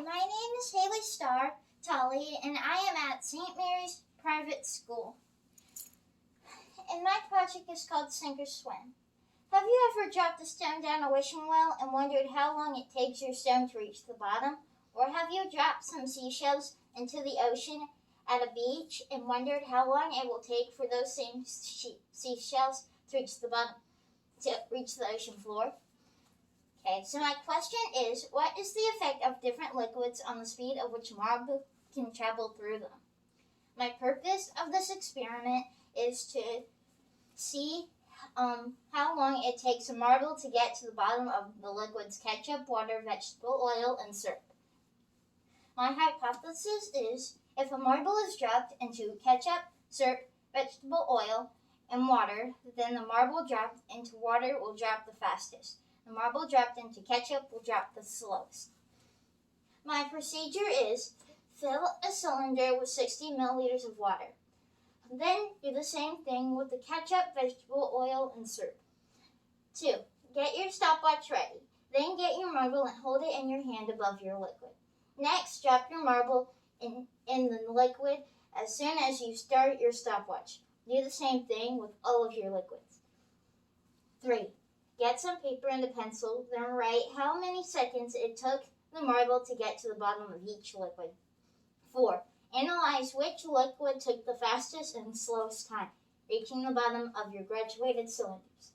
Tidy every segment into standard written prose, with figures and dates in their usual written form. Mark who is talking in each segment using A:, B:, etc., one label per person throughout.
A: Hi, my name is HaleighTolley, and I am at St. Mary's Private School. And my project is called Sink or Swim. Have you ever dropped a stone down a wishing well and wondered how long it takes your stone to reach the bottom? Or have you dropped some seashells into the ocean at a beach and wondered how long it will take for those same seashells to reach the bottom, to reach the ocean floor? Okay, so my question is, what is the effect of different liquids on the speed of which marble can travel through them? My purpose of this experiment is to see how long it takes a marble to get to the bottom of the liquids ketchup, water, vegetable oil, and syrup. My hypothesis is if a marble is dropped into ketchup, syrup, vegetable oil, and water, then the marble dropped into water will drop the fastest. The marble dropped into ketchup will drop the slowest. My procedure is fill a cylinder with 60 milliliters of water. Then do the same thing with the ketchup, vegetable oil, and syrup. 2. Get your stopwatch ready. Then get your marble and hold it in your hand above your liquid. Next, drop your marble in the liquid as soon as you start your stopwatch. Do the same thing with all of your liquids. 3. Get some paper and a pencil, then write how many seconds it took the marble to get to the bottom of each liquid. 4. Analyze which liquid took the fastest and slowest time, reaching the bottom of your graduated cylinders.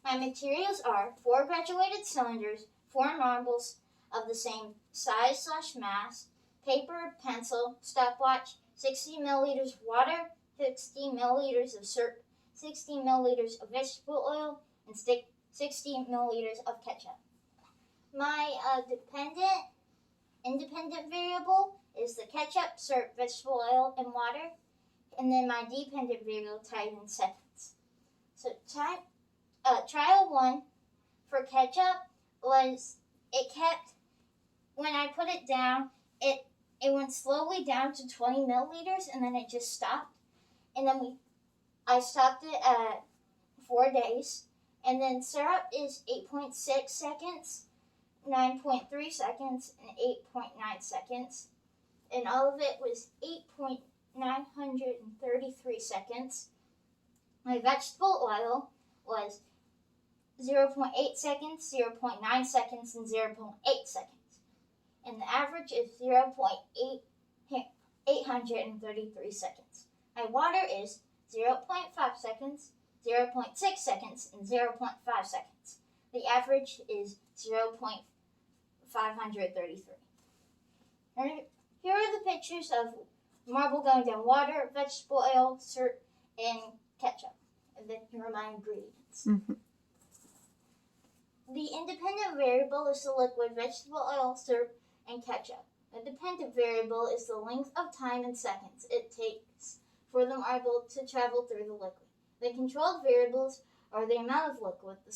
A: My materials are 4 graduated cylinders, 4 marbles of the same size/mass, paper, pencil, stopwatch, 60 milliliters of water, 60 milliliters of syrup, 60 milliliters of vegetable oil, and 60 milliliters of ketchup. My independent variable is the ketchup, syrup, vegetable oil, and water, and then my dependent variable time in seconds. So trial 1 for ketchup was when I put it down, it went slowly down to 20 milliliters, and then it just stopped. And then I stopped it at 4 days. And then syrup is 8.6 seconds, 9.3 seconds, and 8.9 seconds. And all of it was 8.933 seconds. My vegetable oil was 0.8 seconds, 0.9 seconds, and 0.8 seconds. And the average is 0.833 seconds. My water is 0.5 seconds, 0.6 seconds, and 0.5 seconds. The average is 0.533. Here are the pictures of marble going down water, vegetable oil, syrup, and ketchup. And then here are my ingredients.
B: Mm-hmm.
A: The independent variable is the liquid, vegetable oil, syrup, and ketchup. The dependent variable is the length of time in seconds it takes for the marble to travel through the liquid. The controlled variables are the amount of liquid, the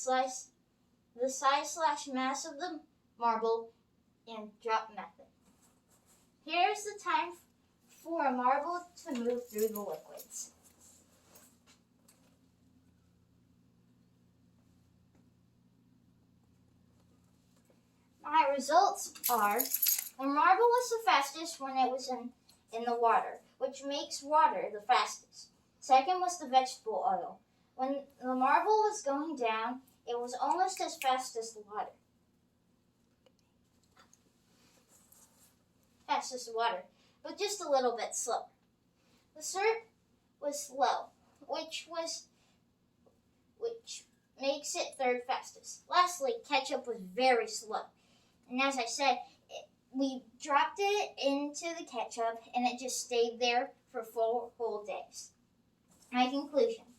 A: size/mass of the marble, and drop method. Here's the time for a marble to move through the liquids. My results are the marble was the fastest when it was in the water, which makes water the fastest. Second was the vegetable oil. When the marble was going down, it was almost as fast as the water. But just a little bit slower. The syrup was slow, which makes it third fastest. Lastly, ketchup was very slow. And as I said, we dropped it into the ketchup and it just stayed there for 4 whole days. My conclusion.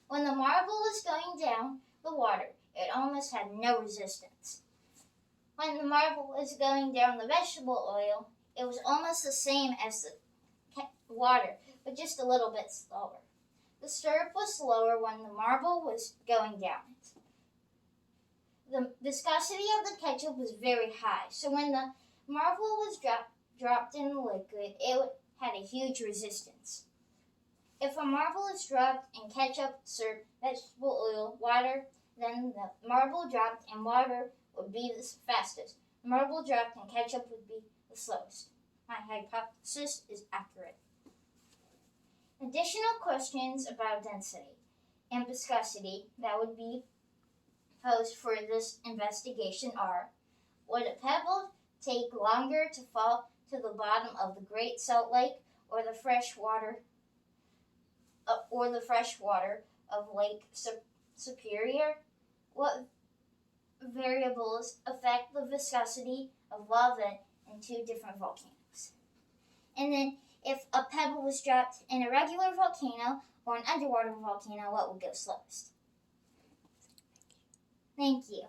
A: When the marble was going down the water, it almost had no resistance. When the marble was going down the vegetable oil, it was almost the same as the water, but just a little bit slower. The syrup was slower when the marble was going down it. The viscosity of the ketchup was very high, so when the marble was dropped in the liquid, it had a huge resistance. If a marble is dropped in ketchup, syrup, vegetable oil, water, then the marble dropped in water would be the fastest. marble dropped and ketchup would be the slowest. My hypothesis is accurate. Additional questions about density and viscosity that would be posed for this investigation are: would a pebble take longer to fall to the bottom of the Great Salt Lake or the fresh water of Lake Superior? What variables affect the viscosity of lava in two different volcanoes? And then, if a pebble was dropped in a regular volcano or an underwater volcano, what would go slowest? Thank you.